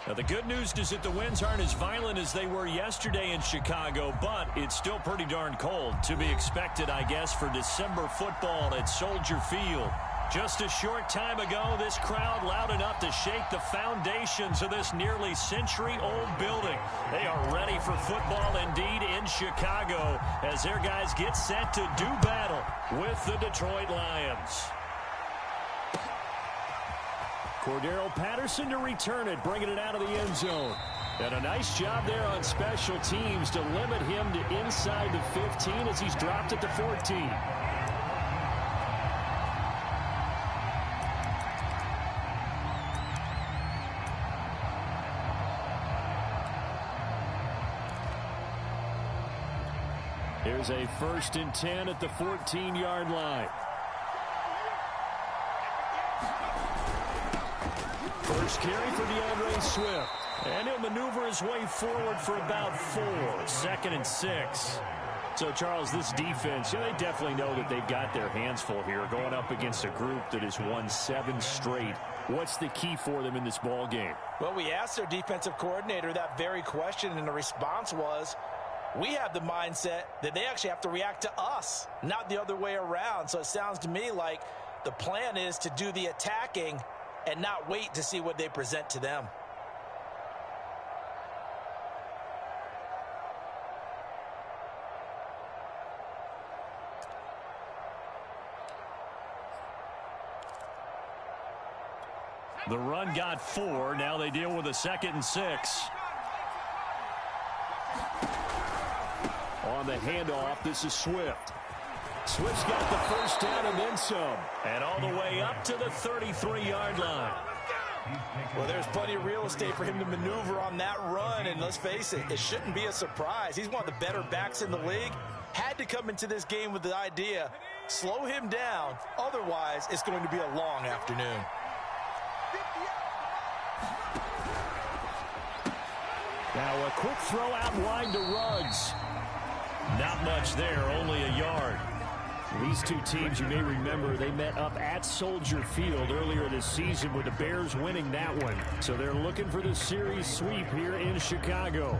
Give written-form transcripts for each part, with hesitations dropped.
Now, the good news is that the winds aren't as violent as they were yesterday in Chicago, but it's still pretty darn cold. To be expected, I guess, for December football at Soldier Field. Just a short time ago, this crowd loud enough to shake the foundations of this nearly century-old building. They are ready for football indeed in Chicago as their guys get set to do battle with the Detroit Lions. Cordero Patterson to return it, bringing it out of the end zone. And a nice job there on special teams to limit him to inside the 15 as he's dropped at the 14. Here's a 1st and 10 at the 14-yard line. First carry for DeAndre Swift. And he'll maneuver his way forward for about 4. 2nd and 6. So, Charles, this defense, they definitely know that they've got their hands full here going up against a group that has won 7 straight. What's the key for them in this ball game? Well, we asked their defensive coordinator that very question, and the response was, we have the mindset that they actually have to react to us, not the other way around. So it sounds to me like the plan is to do the attacking and not wait to see what they present to them. The run got 4. Now they deal with a 2nd and 6. On the handoff, this is Swift. Swift's got the first down and then some. And all the way up to the 33-yard line. Well, there's plenty of real estate for him to maneuver on that run. And let's face it, it shouldn't be a surprise. He's one of the better backs in the league. Had to come into this game with the idea, slow him down. Otherwise, it's going to be a long afternoon. Now a quick throw out wide to Ruggs. Not much there, only a yard. These two teams, you may remember, they met up at Soldier Field earlier this season with the Bears winning that one. So they're looking for the series sweep here in Chicago.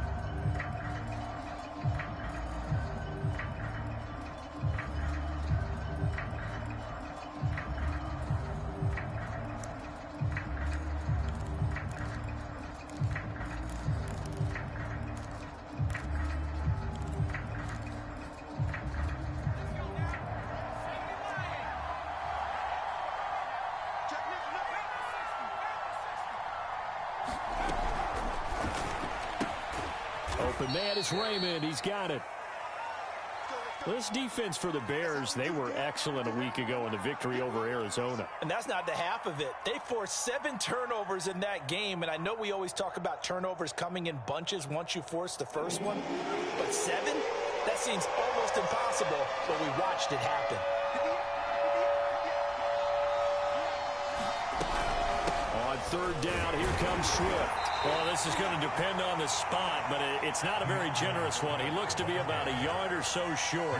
Open man is Raymond. He's got it. This defense for the Bears, they were excellent a week ago in the victory over Arizona. And that's not the half of it. They forced 7 turnovers in that game, and I know we always talk about turnovers coming in bunches once you force the first one, but 7? That seems almost impossible, but we watched it happen. On 3rd down, here comes Swift. Well, this is going to depend on the spot, but it's not a very generous one. He looks to be about a yard or so short.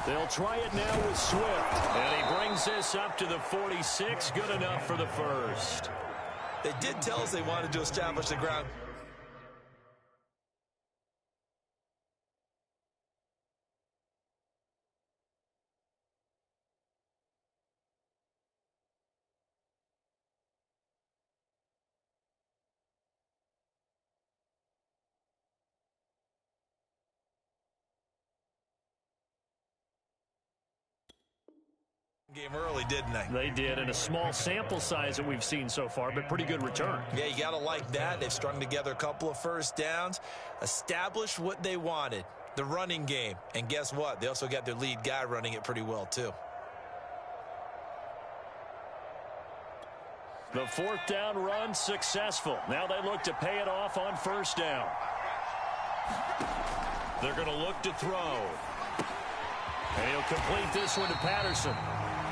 They'll try it now with Swift. And he brings this up to the 46. Good enough for the first. They did tell us they wanted to establish the ground. Game early, didn't they? They did, in a small sample size that we've seen so far, but pretty good return. Yeah, you got to like that. They've strung together a couple of first downs, established what they wanted, the running game. And guess what? They also got their lead guy running it pretty well, too. The 4th down run successful. Now they look to pay it off on 1st down. They're going to look to throw. And he'll complete this one to Patterson.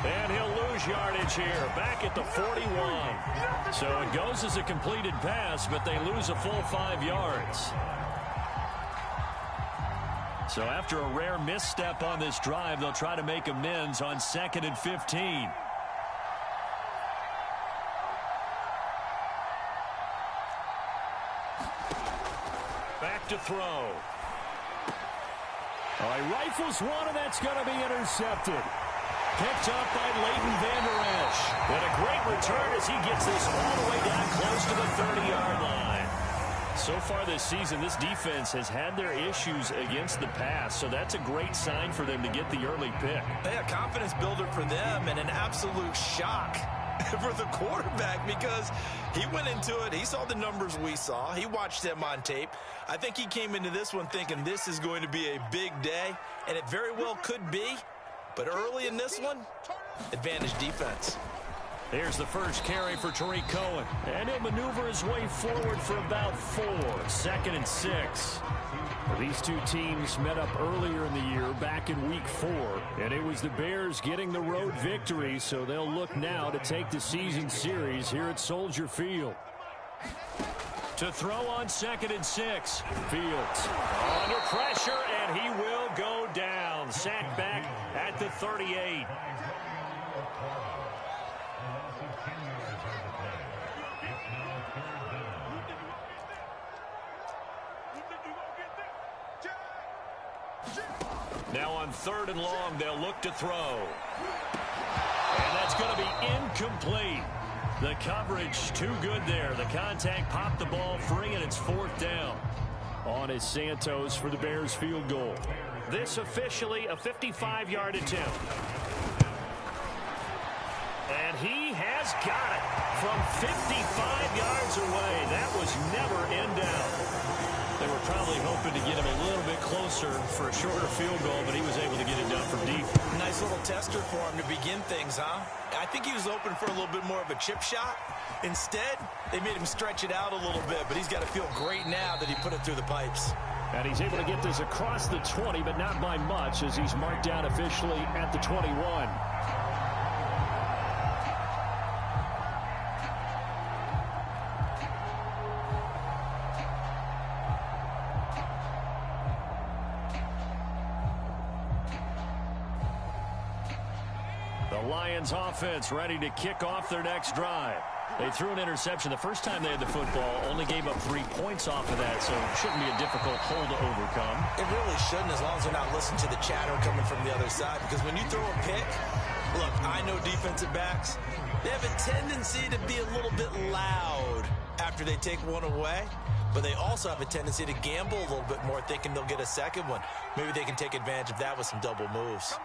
And he'll lose yardage here, back at the 41. So it goes as a completed pass, but they lose a full 5 yards. So after a rare misstep on this drive, they'll try to make amends on 2nd and 15. Back to throw. All right, rifles one, and that's going to be intercepted. Picked up by Leighton Vander Esch. And a great return as he gets this all the way down close to the 30-yard line. So far this season, this defense has had their issues against the pass, so that's a great sign for them to get the early pick. Yeah, confidence builder for them and an absolute shock for the quarterback because he went into it. He saw the numbers we saw. He watched them on tape. I think he came into this one thinking this is going to be a big day, and it very well could be. But early in this one, advantage defense. Here's the first carry for Tariq Cohen. And he'll maneuver his way forward for about 4. 2nd and 6. These two teams met up earlier in the year, back in Week 4. And it was the Bears getting the road victory, so they'll look now to take the season series here at Soldier Field. To throw on 2nd and 6. Fields under pressure, and he will go down. Sacked back at the 38. Now on 3rd and long, they'll look to throw. And that's going to be incomplete. The coverage too good there. The contact popped the ball free, and it's 4th down. On is Santos for the Bears field goal. This officially a 55-yard attempt. And he has got it from 55 yards away. That was never in doubt. They were probably hoping to get him a little bit closer for a shorter field goal, but he was able to get it done from deep. Nice little tester for him to begin things, huh? I think he was open for a little bit more of a chip shot. Instead, they made him stretch it out a little bit, but he's got to feel great now that he put it through the pipes. And he's able to get this across the 20, but not by much, as he's marked down officially at the 21. The Lions offense ready to kick off their next drive. They threw an interception the first time they had the football, only gave up 3 points off of that, so it shouldn't be a difficult hole to overcome. It really shouldn't, as long as they're not listening to the chatter coming from the other side, because when you throw a pick, look, I know defensive backs, they have a tendency to be a little bit loud after they take one away, but they also have a tendency to gamble a little bit more, thinking they'll get a second one. Maybe they can take advantage of that with some double moves.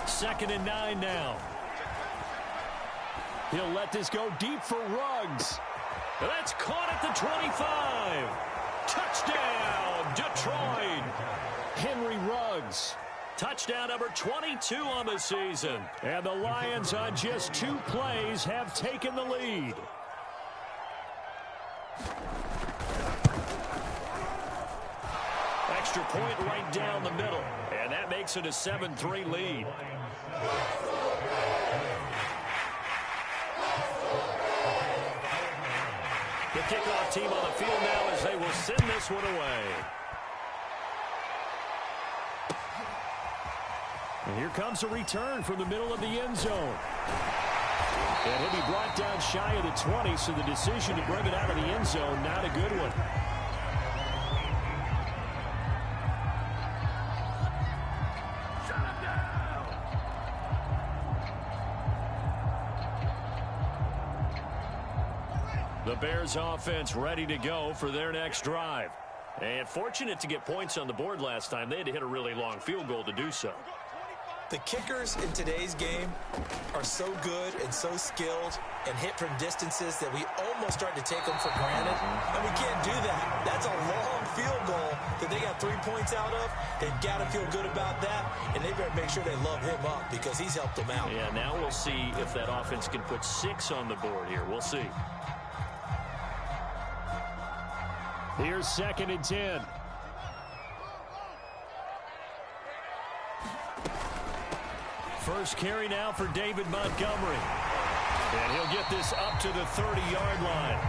Second and 9 now. He'll let this go deep for Ruggs. That's caught at the 25. Touchdown, Detroit. Henry Ruggs. Touchdown number 22 on the season. And the Lions on just 2 plays have taken the lead. Extra point right down the middle. And that makes it a 7-3 lead. The kickoff team on the field now as they will send this one away. And here comes a return from the middle of the end zone. And he'll be brought down shy of the 20, so the decision to bring it out of the end zone, not a good one. The Bears offense ready to go for their next drive. And fortunate to get points on the board last time. They had to hit a really long field goal to do so. The kickers in today's game are so good and so skilled and hit from distances that we almost start to take them for granted. And we can't do that. That's a long field goal that they got 3 points out of. They've got to feel good about that, and they better make sure they love him up because he's helped them out. Yeah, now we'll see if that offense can put 6 on the board here. We'll see. Here's 2nd and 10. First carry now for David Montgomery. And he'll get this up to the 30-yard line.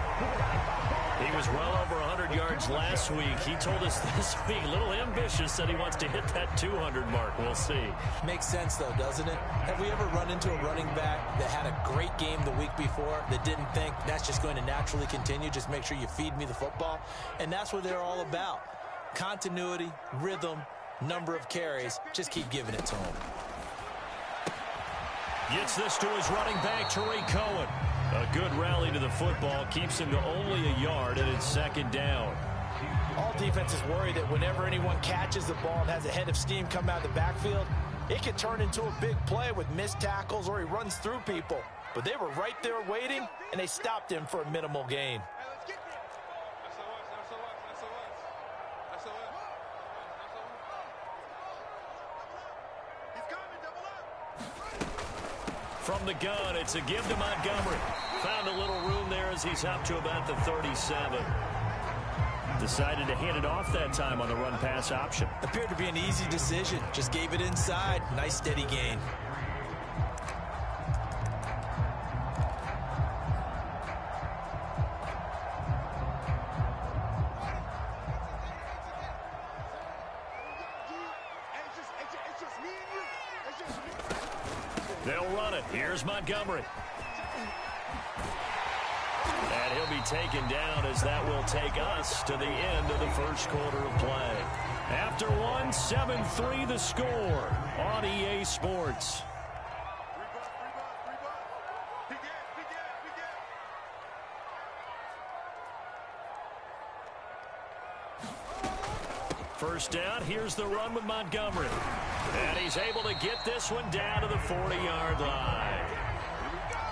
He was well over 100 yards last week. He told us this week, a little ambitious, that he wants to hit that 200 mark. We'll see. Makes sense, though, doesn't it? Have we ever run into a running back that had a great game the week before that didn't think that's just going to naturally continue? Just make sure you feed me the football. And that's what they're all about. Continuity, rhythm, number of carries. Just keep giving it to him. Gets this to his running back, Tariq Cohen. A good rally to the football keeps him to only a yard, and it's second down. All defenses worry that whenever anyone catches the ball and has a head of steam come out of the backfield, it could turn into a big play with missed tackles or he runs through people. But they were right there waiting, and they stopped him for a minimal gain. From the gun, it's a give to Montgomery. Found a little room there as he's up to about the 37. Decided to hand it off that time on the run-pass option. Appeared to be an easy decision. Just gave it inside. Nice steady gain. They'll run it. Here's Montgomery. And he'll be taken down as that will take us to the end of the first quarter of play. After one, 7-3 the score on EA Sports. First down, here's the run with Montgomery. And he's able to get this one down to the 40-yard line.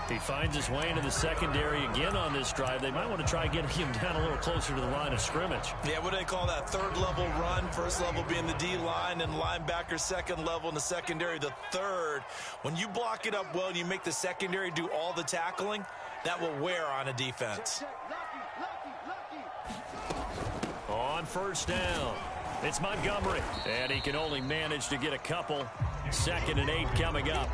He finds his way into the secondary again on this drive. They might want to try getting him down a little closer to the line of scrimmage. Yeah, what do they call that? Third level run. First level being the D-line and linebacker. Second level in the secondary, the third. When you block it up well and you make the secondary do all the tackling, that will wear on a defense. On first down, it's Montgomery. And he can only manage to get a couple. 2nd and 8 coming up.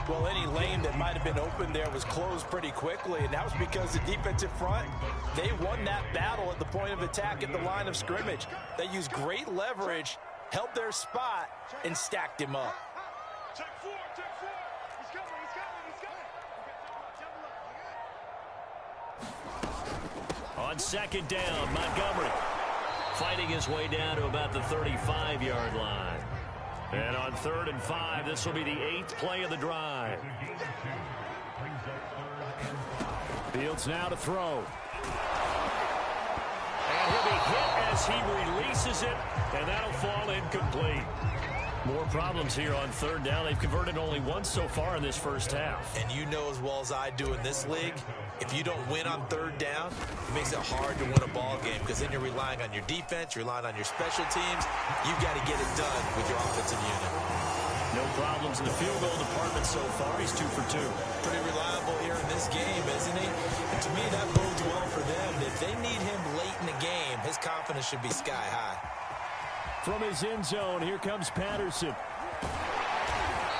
Well, any lane that might have been open there was closed pretty quickly, and that was because the defensive front, they won that battle at the point of attack at the line of scrimmage. They used great leverage, held their spot, and stacked him up. Check four. He's coming. On 2nd down, Montgomery fighting his way down to about the 35-yard line. And on 3rd and 5, this will be the 8th play of the drive. Fields now to throw. And he'll be hit as he releases it, and that'll fall incomplete. More problems here on 3rd down. They've converted only once so far in this first half. And you know as well as I do in this league, if you don't win on 3rd down, it makes it hard to win a ball game because then you're relying on your defense, you're relying on your special teams. You've got to get it done with your offensive unit. No problems in the field goal department so far. He's 2 for 2. Pretty reliable here in this game, isn't he? And to me, that bodes well for them. If they need him late in the game, his confidence should be sky high. From his end zone, here comes Patterson.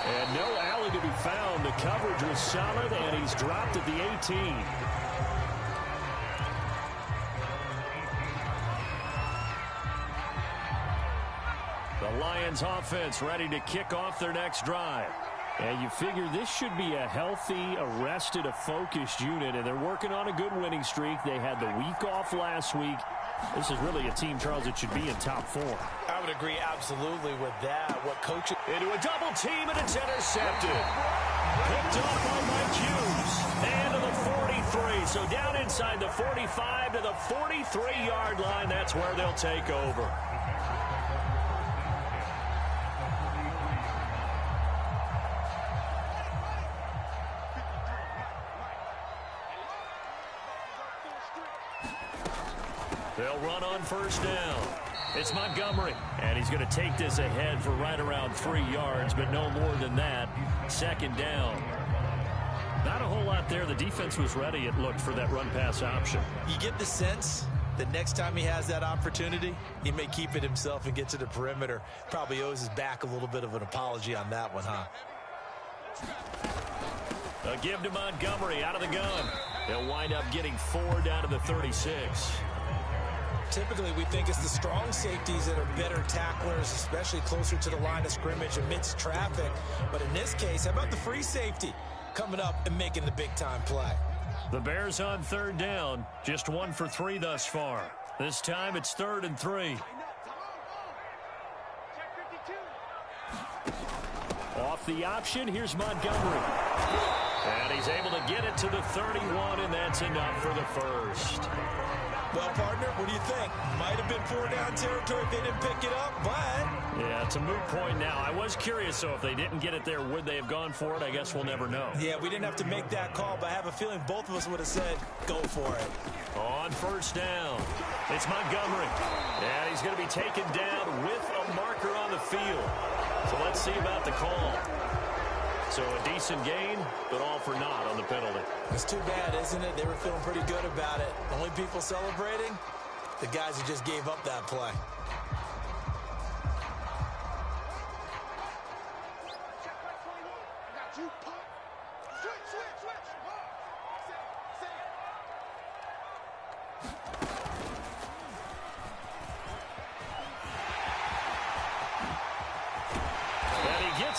And no alley to be found. The coverage was solid, and he's dropped at the 18. The Lions offense ready to kick off their next drive. And you figure this should be a healthy, arrested, a focused unit, and they're working on a good winning streak. They had the week off last week. This is really a team, Charles, that should be in top 4. I would agree absolutely with that. What coach into a double team, and it's intercepted. Picked up by Mike Hughes. And to the 43. So down inside the 45 to the 43-yard line. That's where they'll take over. They'll run on first down. It's Montgomery, and he's going to take this ahead for right around 3 yards, but no more than that. 2nd down. Not a whole lot there. The defense was ready, it looked, for that run-pass option. You get the sense that next time he has that opportunity, he may keep it himself and get to the perimeter. Probably owes his back a little bit of an apology on that one, huh? A give to Montgomery out of the gun. They'll wind up getting 4 down to the 36. Typically, we think it's the strong safeties that are better tacklers, especially closer to the line of scrimmage amidst traffic. But in this case, how about the free safety coming up and making the big-time play? The Bears on 3rd down, just 1 for 3 thus far. This time it's 3rd and 3. Off the option, here's Montgomery. And he's able to get it to the 31, and that's enough for the first. Well, partner, what do you think? Might have been 4-down territory if they didn't pick it up, but... Yeah, it's a moot point now. I was curious, so if they didn't get it there, would they have gone for it? I guess we'll never know. Yeah, we didn't have to make that call, but I have a feeling both of us would have said, go for it. On 1st down, it's Montgomery. And he's going to be taken down with a marker on the field. So let's see about the call. So a decent gain, but all for naught on the penalty. It's too bad, isn't it? They were feeling pretty good about it. Only people celebrating, the guys who just gave up that play.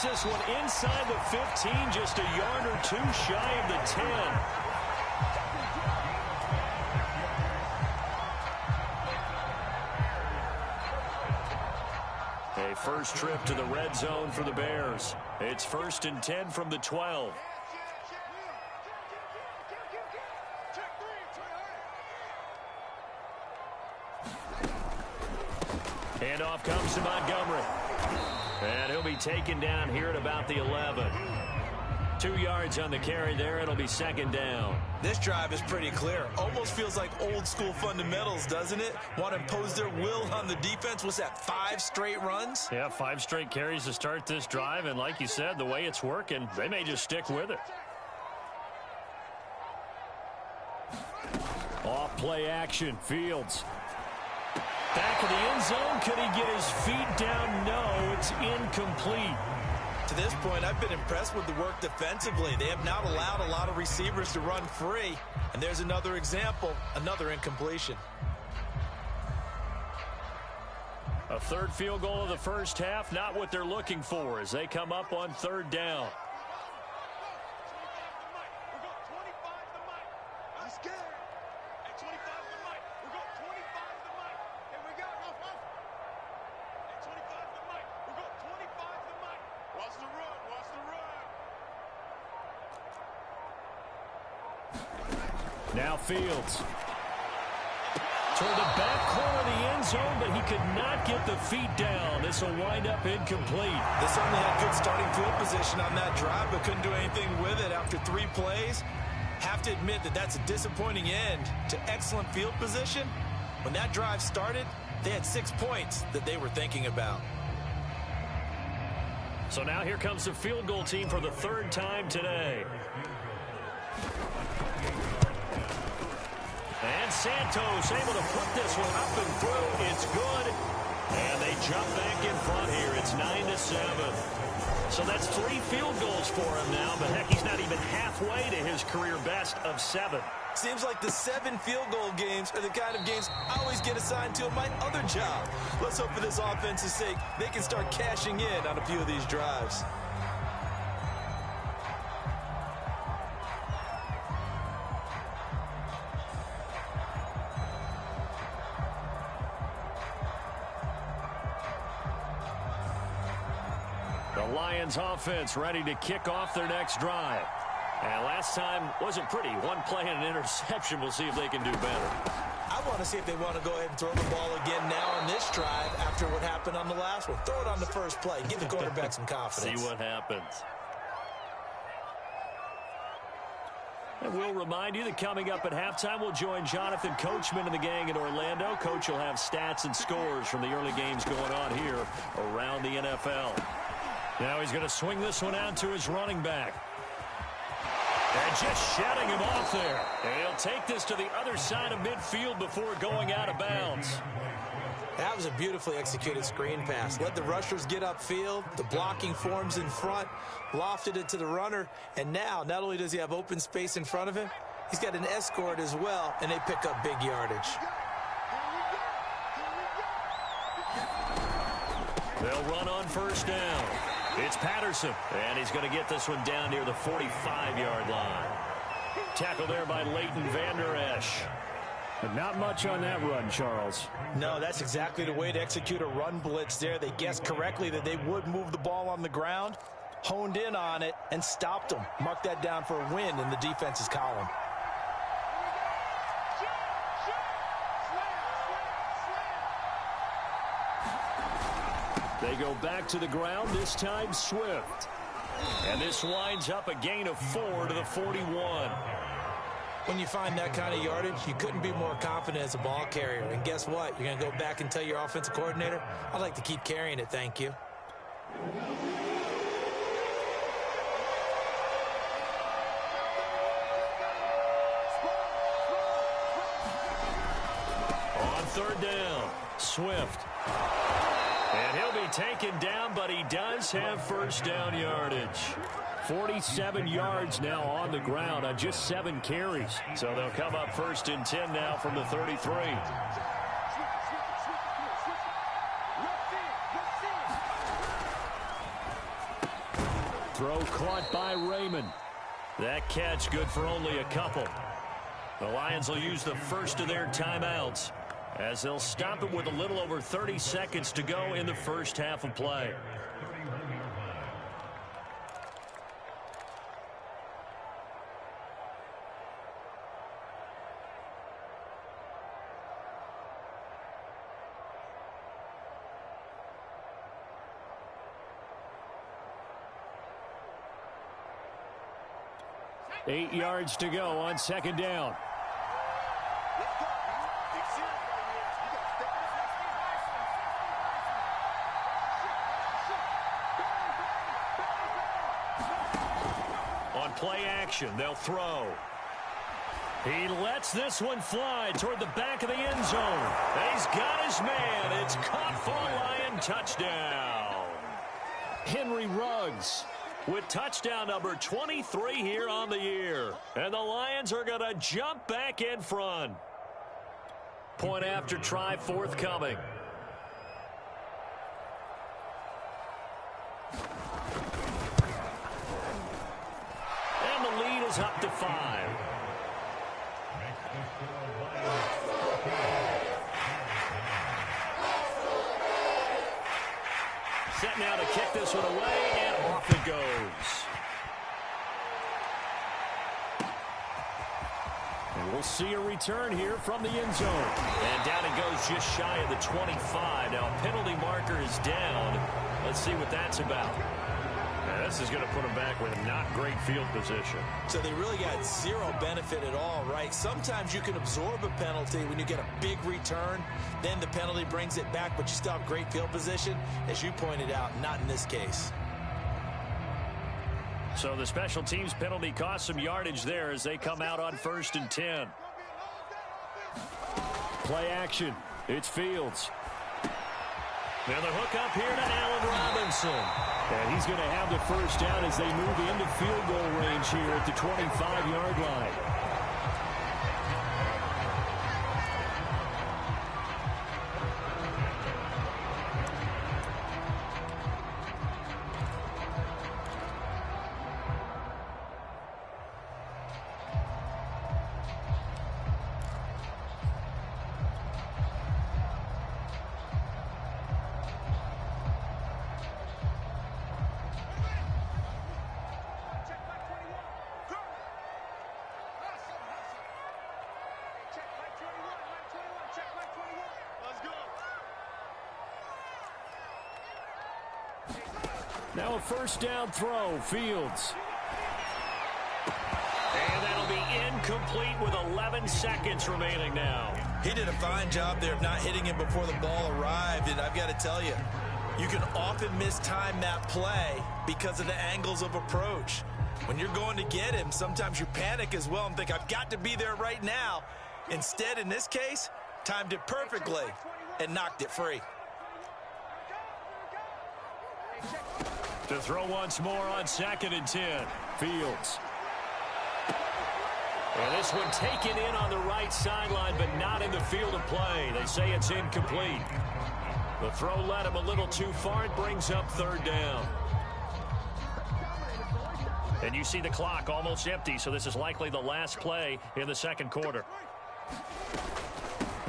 This one inside the 15, just a yard or 2 shy of the 10. A first trip to the red zone for the Bears. It's 1st and 10 from the 12. Handoff comes to Montgomery. And he'll be taken down here at about the 11. 2 yards on the carry there. It'll be 2nd down. This drive is pretty clear. Almost feels like old school fundamentals, doesn't it? Want to impose their will on the defense. What's that, 5 straight runs? Yeah, 5 straight carries to start this drive. And like you said, the way it's working, they may just stick with it. Off play action. Fields. Back of the end zone. Could he get his feet down? No, it's incomplete. To this point, I've been impressed with the work defensively. They have not allowed a lot of receivers to run free. And there's another example, another incompletion. A 3rd field goal of the first half, not what they're looking for as they come up on 3rd down. Now Fields. Toward the back corner of the end zone, but he could not get the feet down. This will wind up incomplete. They certainly had good starting field position on that drive, but couldn't do anything with it after 3 plays. Have to admit that that's a disappointing end to excellent field position. When that drive started, they had 6 points that they were thinking about. So now here comes the field goal team for the 3rd time today. And Santos able to put this one up and through. It's good. And they jump back in front here. It's 9-7. So that's 3 field goals for him now. But heck, he's not even halfway to his career best of 7. Seems like the 7 field goal games are the kind of games I always get assigned to in my other job. Let's hope for this offense's sake they can start cashing in on a few of these drives. The Lions offense ready to kick off their next drive. And last time wasn't pretty. 1 play and an interception. We'll see if they can do better. I want to see if they want to go ahead and throw the ball again now on this drive after what happened on the last one. Throw it on the first play. Give the quarterback some confidence. See what happens. And we'll remind you that coming up at halftime, we'll join Jonathan Coachman and the gang in Orlando. Coach will have stats and scores from the early games going on here around the NFL. Now he's going to swing this one out to his running back. And just shutting him off there. And he'll take this to the other side of midfield before going out of bounds. That was a beautifully executed screen pass. Let the rushers get upfield. The blocking forms in front. Lofted it to the runner. And now, not only does he have open space in front of him, he's got an escort as well, and they pick up big yardage. They'll run on first down. It's Patterson, and he's going to get this one down near the 45-yard line. Tackled there by Leighton Vander Esch. But not much on that run, Charles. No, that's exactly the way to execute a run blitz there. They guessed correctly that they would move the ball on the ground, honed in on it, and stopped them. Mark that down for a win in the defense's column. They go back to the ground, this time Swift. And this winds up a gain of 4 to the 41. When you find that kind of yardage, you couldn't be more confident as a ball carrier. And guess what? You're going to go back and tell your offensive coordinator, I'd like to keep carrying it, thank you. On third down, Swift. And he'll be taken down, but he does have first down yardage. 47 yards now on the ground on just 7 carries. So they'll come up first and 10 now from the 33. Throw caught by Raymond. That catch good for only a couple. The Lions will use the first of their timeouts as they'll stop it with a little over 30 seconds to go in the first half of play. Eight yards to go on second down. On play action, they'll throw. He lets this one fly toward the back of the end zone. And he's got his man. It's caught for a Lion touchdown. Henry Ruggs with touchdown number 23 here on the year. And the Lions are going to jump back in front. Point after try forthcoming. And the lead is up to 5. Set now to kick this one away, and off it goes. And we'll see a return here from the end zone. And down it goes just shy of the 25. Now a penalty marker is down. Let's see what that's about. Now, this is going to put them back with not great field position. So they really got zero benefit at all, right? Sometimes you can absorb a penalty when you get a big return. Then the penalty brings it back, but you still have great field position. As you pointed out, not in this case. So the special teams penalty cost some yardage there as they come out on first and 10. Play action. It's Fields. Now the hook up here to Allen Robinson. And he's going to have the first down as they move into field goal range here at the 25-yard line. Now a first down throw, Fields. And that'll be incomplete with 11 seconds remaining now. He did a fine job there of not hitting him before the ball arrived, and I've got to tell you, you can often mistime that play because of the angles of approach. When you're going to get him, sometimes you panic as well and think, I've got to be there right now. Instead, in this case, timed it perfectly. and knocked it free. To throw once more on 2nd and 10. Fields. And this one taken in on the right sideline, but not in the field of play. They say it's incomplete. The throw led him a little too far. It brings up 3rd down. And you see the clock almost empty, so this is likely the last play in the 2nd quarter.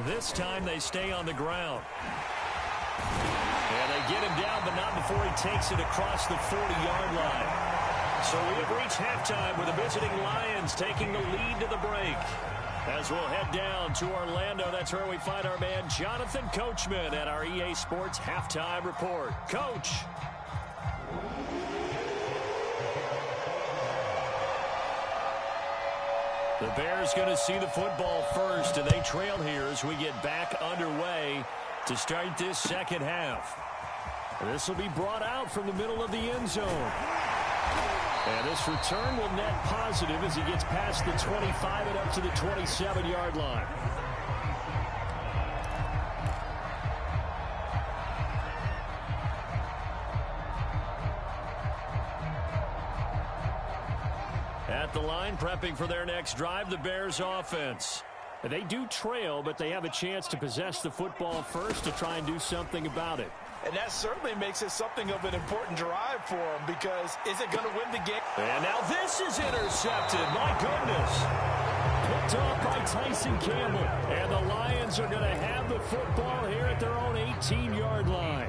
This time they stay on the ground. And they get him down, but not before he takes it across the 40-yard line. So we have reached halftime with the visiting Lions taking the lead to the break. As we'll head down to Orlando, that's where we find our man Jonathan Coachman at our EA Sports Halftime Report. Coach. The Bears going to see the football first, and they trail here as we get back underway to start this 2nd half. This will be brought out from the middle of the end zone. And this return will net positive as he gets past the 25 and up to the 27-yard line. At the line, prepping for their next drive, the Bears offense. They do trail, but they have a chance to possess the football first to try and do something about it. And that certainly makes it something of an important drive for them, because is it going to win the game? And now this is intercepted. My goodness. Picked off by Tyson Campbell. And the Lions are going to have the football here at their own 18-yard line.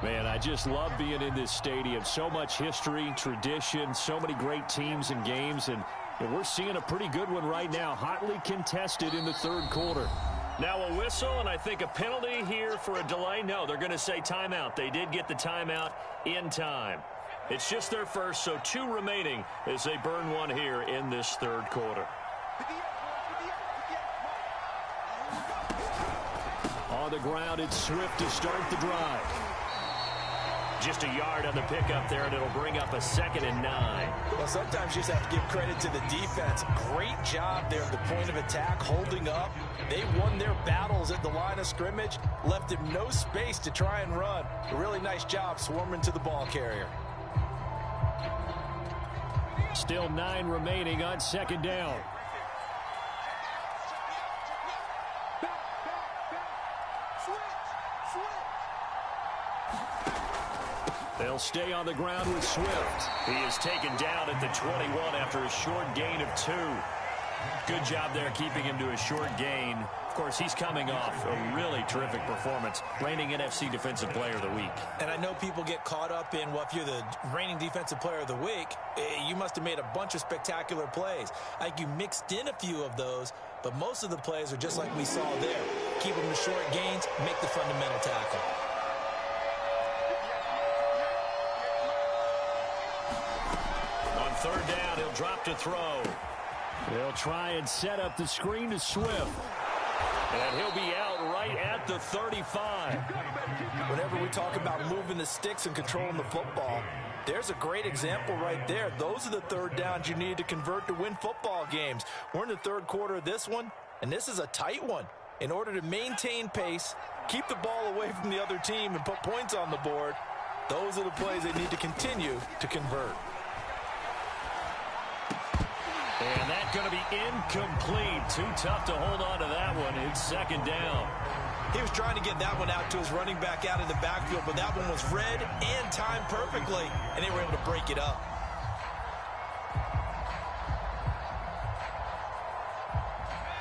Man, I just love being in this stadium. So much history, tradition, so many great teams and games, and we're seeing a pretty good one right now, hotly contested in the 3rd quarter. Now a whistle, and I think a penalty here for a delay. No, they're going to say timeout. They did get the timeout in time. It's just their first, so 2 remaining as they burn one here in this 3rd quarter. On the ground, it's Swift to start the drive. Just a yard on the pickup there, and it'll bring up a 2nd and 9. Well, sometimes you just have to give credit to the defense. Great job there at the point of attack, holding up. They won their battles at the line of scrimmage, left him no space to try and run. A really nice job swarming to the ball carrier. Still 9 remaining on 2nd down. They'll stay on the ground with Swift. He is taken down at the 21 after a short gain of 2. Good job there keeping him to a short gain. Of course, he's coming off a really terrific performance, reigning NFC Defensive Player of the Week. And I know people get caught up in, well, if you're the reigning Defensive Player of the Week, you must have made a bunch of spectacular plays. I think you mixed in a few of those, but most of the plays are just like we saw there. Keep them to short gains, make the fundamental tackle. On 3rd down, he'll drop to throw. They'll try and set up the screen to Swift. And he'll be out right at the 35. Whenever we talk about moving the sticks and controlling the football, there's a great example right there. Those are the 3rd downs you need to convert to win football games. We're in the 3rd quarter of this one, and this is a tight one. In order to maintain pace, keep the ball away from the other team, and put points on the board, those are the plays they need to continue to convert. And that's going to be incomplete. Too tough to hold on to that one. It's 2nd down. He was trying to get that one out to his running back out in the backfield, but that one was read and timed perfectly, and they were able to break it up.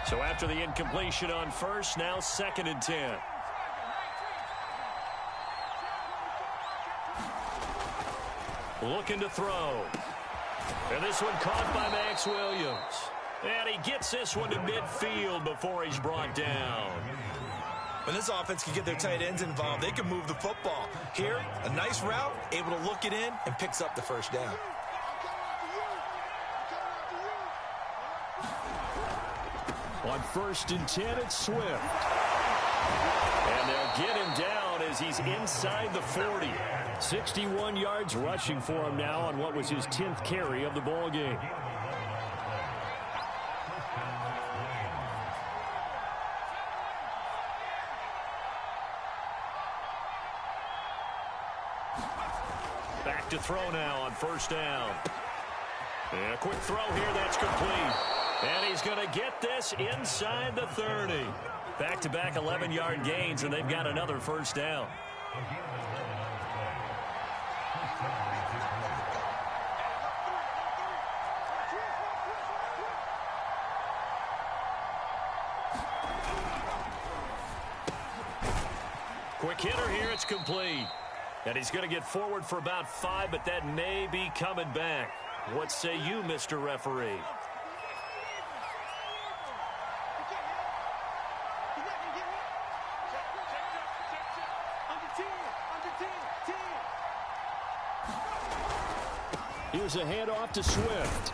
So after the incompletion on 1st, now 2nd and 10. Looking to throw. And this one caught by Max Williams. And he gets this one to midfield before he's brought down. When this offense can get their tight ends involved, they can move the football. Here, a nice route, able to look it in, and picks up the first down. On 1st and 10, it's Swift. And they'll get him down as he's inside the 40. 61 yards rushing for him now on what was his 10th carry of the ball game. Back to throw now on 1st down. And a quick throw here, that's complete. And he's going to get this inside the 30. Back-to-back 11-yard gains, and they've got another 1st down. Quick hitter here, it's complete. And he's going to get forward for about 5, but that may be coming back. What say you, Mr. Referee? Here's a handoff to Swift.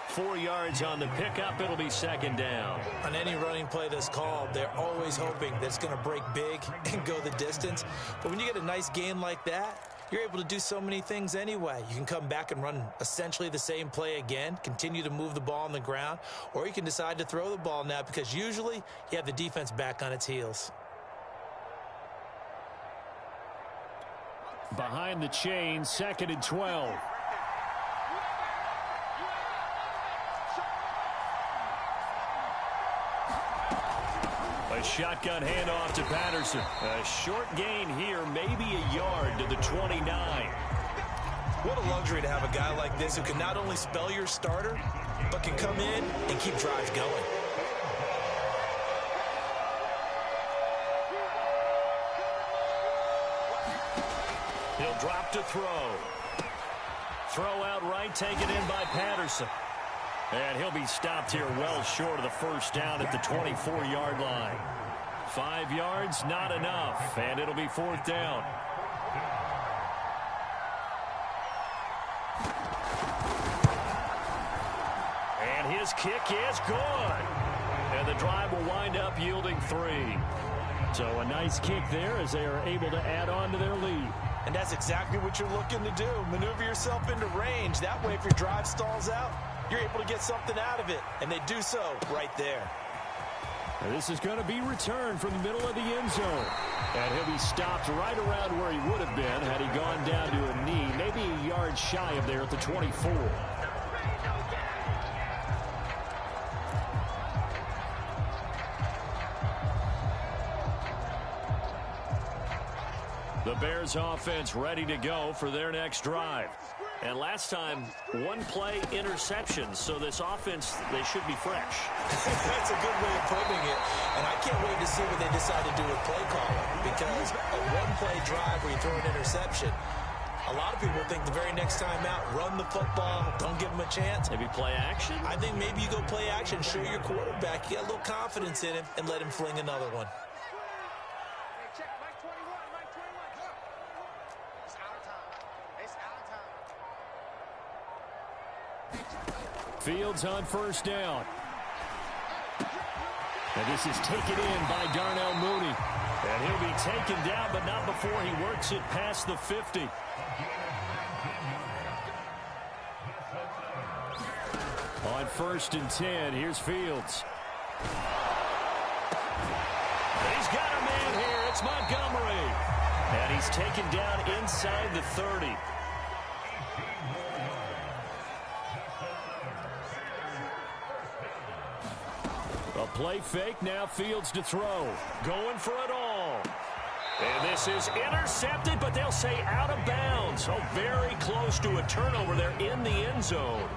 4 yards on the pickup. It'll be 2nd down. On any running play that's called, they're always hoping that it's going to break big and go the distance. But when you get a nice gain like that, you're able to do so many things anyway. You can come back and run essentially the same play again, continue to move the ball on the ground, or you can decide to throw the ball now because usually you have the defense back on its heels. Behind the chain, 2nd and 12. A shotgun handoff to Patterson. A short gain here, maybe a yard to the 29. What a luxury to have a guy like this who can not only spell your starter, but can come in and keep drives going. He'll drop to throw. Throw out right, taken in by Patterson. And he'll be stopped here well short of the 1st down at the 24-yard line. 5 yards, not enough, and it'll be 4th down. And his kick is good. And the drive will wind up yielding 3. So a nice kick there as they are able to add on to their lead. And that's exactly what you're looking to do. Maneuver yourself into range. That way, if your drive stalls out, you're able to get something out of it. And they do so right there. And this is going to be returned from the middle of the end zone. And he'll be stopped right around where he would have been had he gone down to a knee. Maybe a yard shy of there at the 24. The Bears offense ready to go for their next drive. And last time, 1-play interception. So this offense, they should be fresh. That's a good way of putting it. And I can't wait to see what they decide to do with play calling. Because a 1-play drive where you throw an interception, a lot of people think the very next time out, run the football, don't give them a chance. Maybe play action? I think maybe you go play action, show your quarterback, you got a little confidence in him, and let him fling another one. Fields on 1st down. And this is taken in by Darnell Mooney. And he'll be taken down, but not before he works it past the 50. On 1st and 10, here's Fields. He's got a man here. It's Montgomery. And he's taken down inside the 30. A play fake, now Fields to throw. Going for it all. And this is intercepted, but they'll say out of bounds. Oh, very close to a turnover there in the end zone.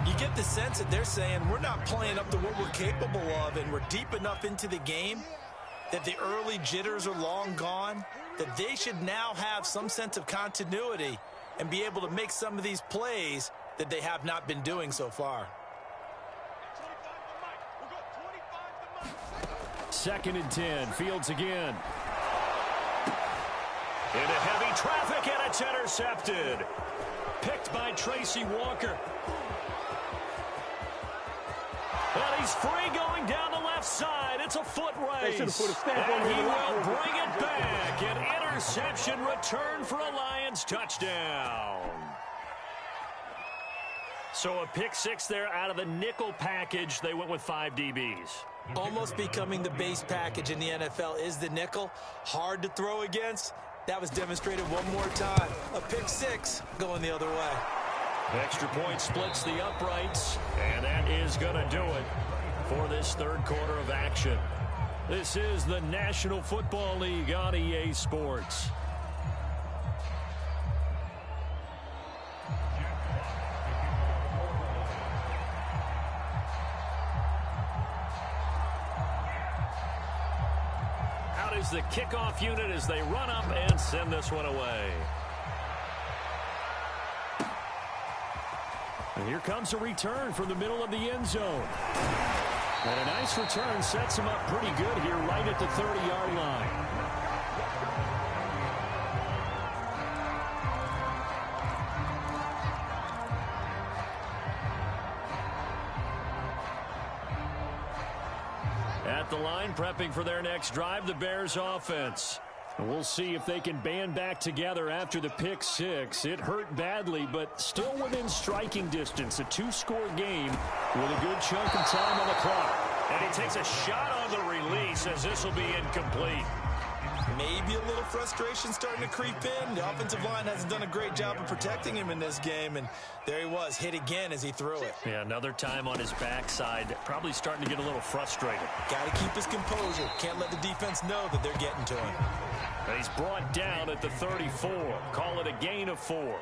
You get the sense that they're saying we're not playing up to what we're capable of, and we're deep enough into the game that the early jitters are long gone, that they should now have some sense of continuity and be able to make some of these plays that they have not been doing so far. 2nd and 10. Fields again. Into heavy traffic, and it's intercepted. Picked by Tracy Walker. And he's free going down the left side. It's a foot race. And he will bring it back. An interception return for a Lions touchdown. So a pick six there out of the nickel package. They went with 5 DBs. Almost becoming the base package in the NFL is the nickel. Hard to throw against. That was demonstrated one more time. A pick six going the other way. Extra point splits the uprights, and that is going to do it for this third quarter of action. This is the National Football League on EA Sports. Out is the kickoff unit as they run up and send this one away. And here comes a return from the middle of the end zone. And a nice return sets him up pretty good here right at the 30-yard line. At the line, prepping for their next drive, the Bears offense. And we'll see if they can band back together after the pick six. It hurt badly, but still within striking distance. A 2-score game with a good chunk of time on the clock. And he takes a shot on the release as this will be incomplete. Maybe a little frustration starting to creep in. The offensive line hasn't done a great job of protecting him in this game, and there he was, hit again as he threw it. Yeah, another time on his backside, probably starting to get a little frustrated. Got to keep his composure. Can't let the defense know that they're getting to him. And he's brought down at the 34. Call it a gain of 4.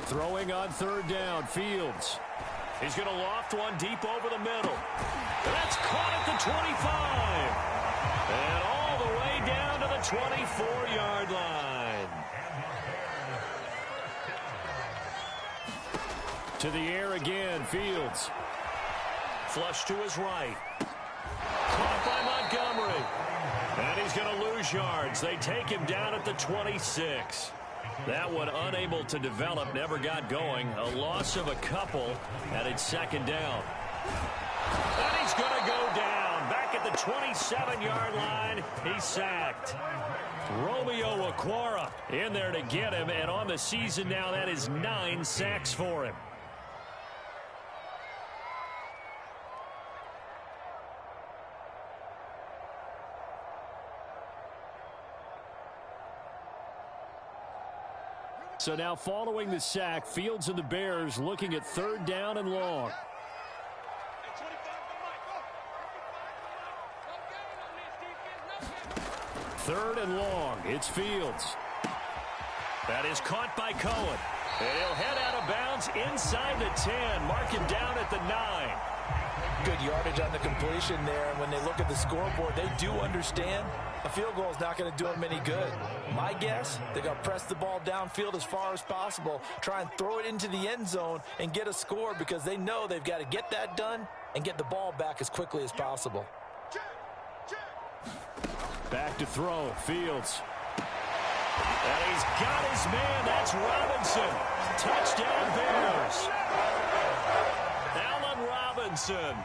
Throwing on 3rd down, Fields. He's going to loft one deep over the middle. That's caught at the 25. And all the way down to the 24-yard line. To the air again, Fields. Flush to his right. Caught by Montgomery. And he's going to lose yards. They take him down at the 26. That one unable to develop, never got going. A loss of a couple, and it's 2nd down. And he's going to go down. Back at the 27-yard line, he's sacked. Romeo Okwara in there to get him, and on the season now, that is 9 sacks for him. So now following the sack, Fields and the Bears looking at 3rd down and long. 3rd and long. It's Fields. That is caught by Cohen. And he'll head out of bounds inside the 10. Mark him down at the 9. Good yardage on the completion there. And when they look at the scoreboard, they do understand a field goal is not going to do them any good. My guess, they're going to press the ball downfield as far as possible, try and throw it into the end zone and get a score because they know they've got to get that done and get the ball back as quickly as possible. Back to throw, Fields. And he's got his man. That's Robinson. Touchdown, Bears. Allen Robinson,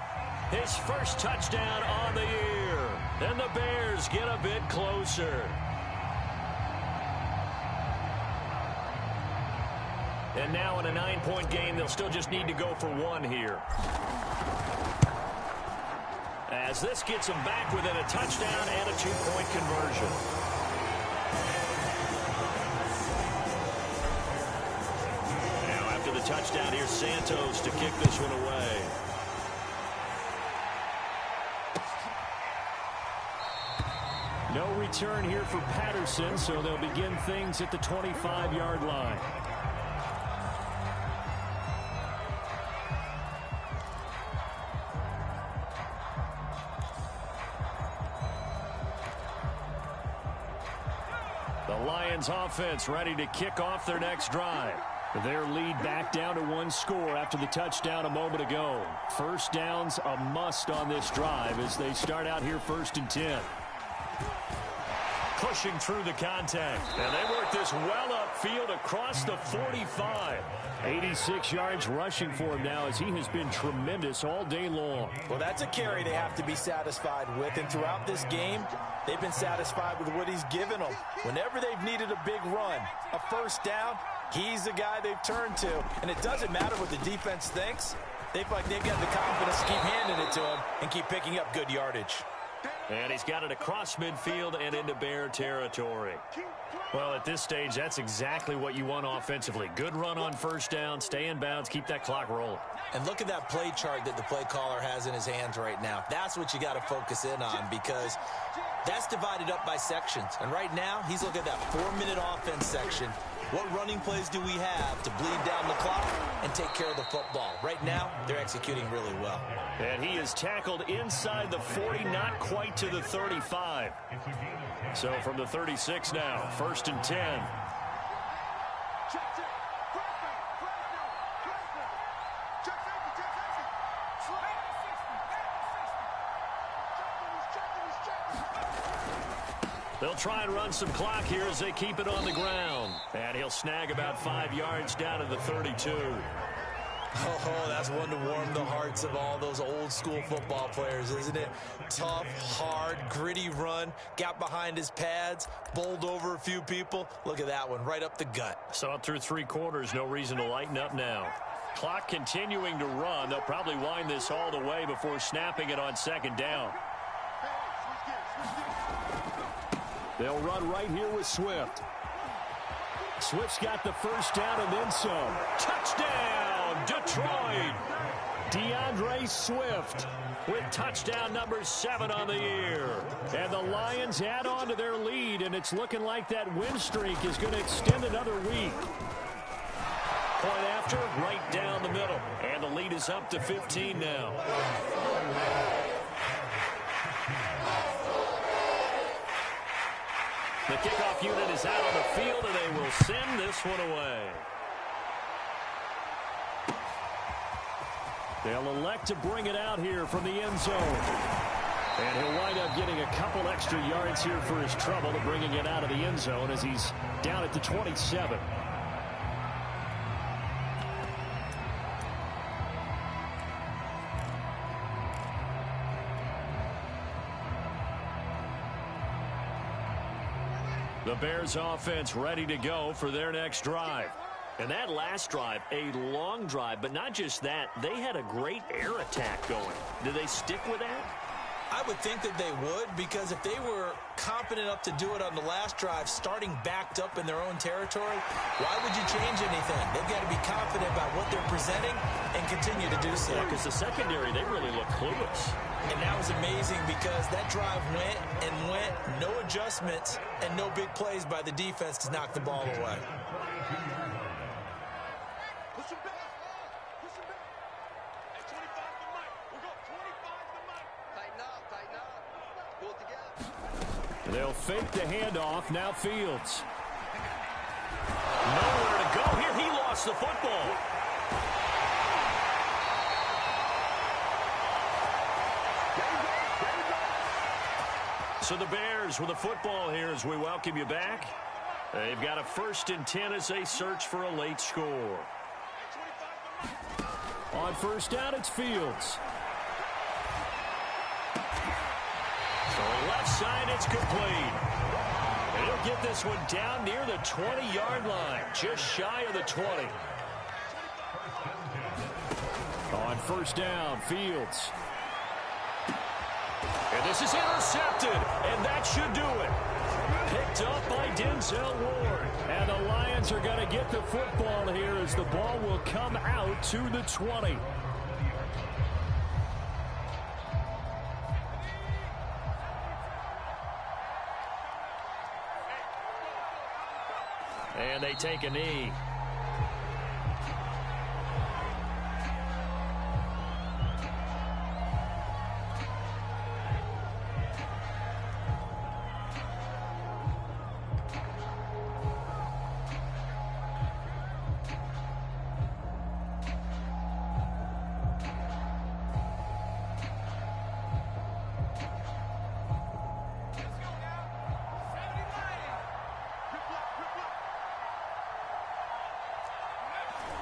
his first touchdown on the year. And the Bears get a bit closer. And now in a 9-point game, they'll still just need to go for 1 here. As this gets them back within a touchdown and a 2-point conversion. Now after the touchdown, here's Santos to kick this one away. No return here for Patterson, so they'll begin things at the 25-yard line. The Lions offense ready to kick off their next drive. Their lead back down to one score after the touchdown a moment ago. First down's a must on this drive as they start out here 1st and 10. Pushing through the contact. And they work this well upfield across the 45. 86 yards rushing for him now as he has been tremendous all day long. Well, that's a carry they have to be satisfied with. And throughout this game, they've been satisfied with what he's given them. Whenever they've needed a big run, a first down, he's the guy they've turned to. And it doesn't matter what the defense thinks. They feel like they've got the confidence to keep handing it to him and keep picking up good yardage. And he's got it across midfield and into Bear territory. Well, at this stage, that's exactly what you want offensively. Good run on first down, stay in bounds, keep that clock rolling. And look at that play chart that the play caller has in his hands right now. That's what you got to focus in on because that's divided up by sections. And right now, he's looking at that 4-minute offense section. What running plays do we have to bleed down the clock and take care of the football? Right now, they're executing really well. And he is tackled inside the 40, not quite to the 35. So from the 36 now, 1st and 10. They'll try and run some clock here as they keep it on the ground. And he'll snag about 5 yards down to the 32. Oh, that's one to warm the hearts of all those old school football players, isn't it? Tough, hard, gritty run, got behind his pads, bowled over a few people. Look at that one, right up the gut. Saw it through 3 quarters, no reason to lighten up now. Clock continuing to run. They'll probably wind this all the way before snapping it on 2nd down. They'll run right here with Swift. Swift's got the first down and then some. Touchdown, Detroit! DeAndre Swift With touchdown number 7 on the year. And the Lions add on to their lead, and it's looking like that win streak is going to extend another week. Point after, right down the middle. And the lead is up to 15 now. The kickoff unit is out on the field, and they will send this one away. They'll elect to bring it out here from the end zone. And he'll wind up getting a couple extra yards here for his trouble to bringing it out of the end zone as he's down at the 27. The Bears offense ready to go for their next drive. And that last drive, a long drive, but not just that, they had a great air attack going. Did they stick with that? I would think that they would, because if they were confident enough to do it on the last drive, starting backed up in their own territory, why would you change anything? They've got to be confident about what they're presenting and continue to do so. Yeah, because the secondary, they really look clueless. And that was amazing because that drive went and went, no adjustments and no big plays by the defense to knock the ball away. Push him back. Push him back. At 25 to Mike. We'll go 25 to Mike. Tighten up, tighten up. Pull it together. They'll fake the handoff. Now Fields. Nowhere to go here. He lost the football. So the Bears with the football here as we welcome you back. They've got a 1st and 10 as they search for a late score. On first down, it's Fields. So left side, it's complete. And he'll get this one down near the 20-yard line, just shy of the 20. On first down, Fields. And this is intercepted, and that should do it. Picked up by Denzel Ward. And the Lions are going to get the football here as the ball will come out to the 20. And they take a knee.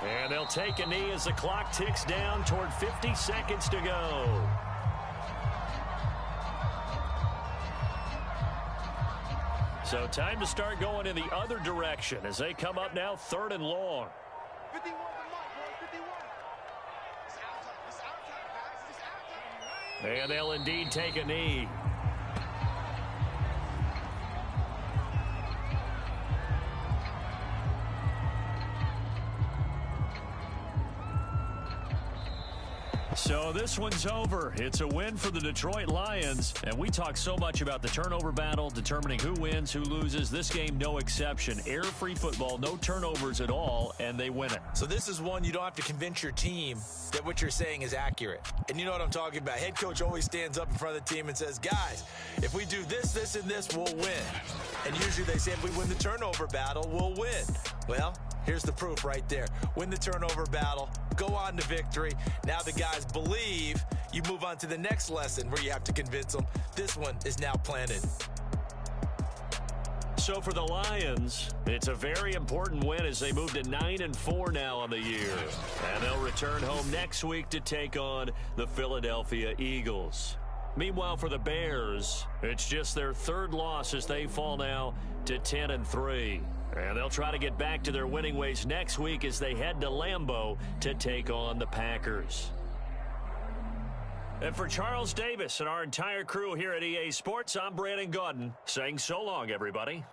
And they'll take a knee as the clock ticks down toward 50 seconds to go. So time to start going in the other direction as they come up now 3rd and long. 51 the mark, boy, 51. It's our time. It's our time, guys. It's our time. And they'll indeed take a knee. So this one's over. It's a win for the Detroit Lions. And we talk so much about the turnover battle, determining who wins, who loses. This game, no exception. Error-free football, no turnovers at all, and they win it. So this is one you don't have to convince your team that what you're saying is accurate. And you know what I'm talking about. Head coach always stands up in front of the team and says, guys, if we do this, this, and this, we'll win. And usually they say if we win the turnover battle, we'll win. Well, here's the proof right there. Win the turnover battle, go on to victory. Now the guys believe. You move on to the next lesson where you have to convince them. This one is now planted. So for the Lions, it's a very important win as they move to 9-4 now on the year. And they'll return home next week to take on the Philadelphia Eagles. Meanwhile, for the Bears, it's just their 3rd loss as they fall now to 10-3. And they'll try to get back to their winning ways next week as they head to Lambeau to take on the Packers. And for Charles Davis and our entire crew here at EA Sports, I'm Brandon Gaudin saying so long, everybody.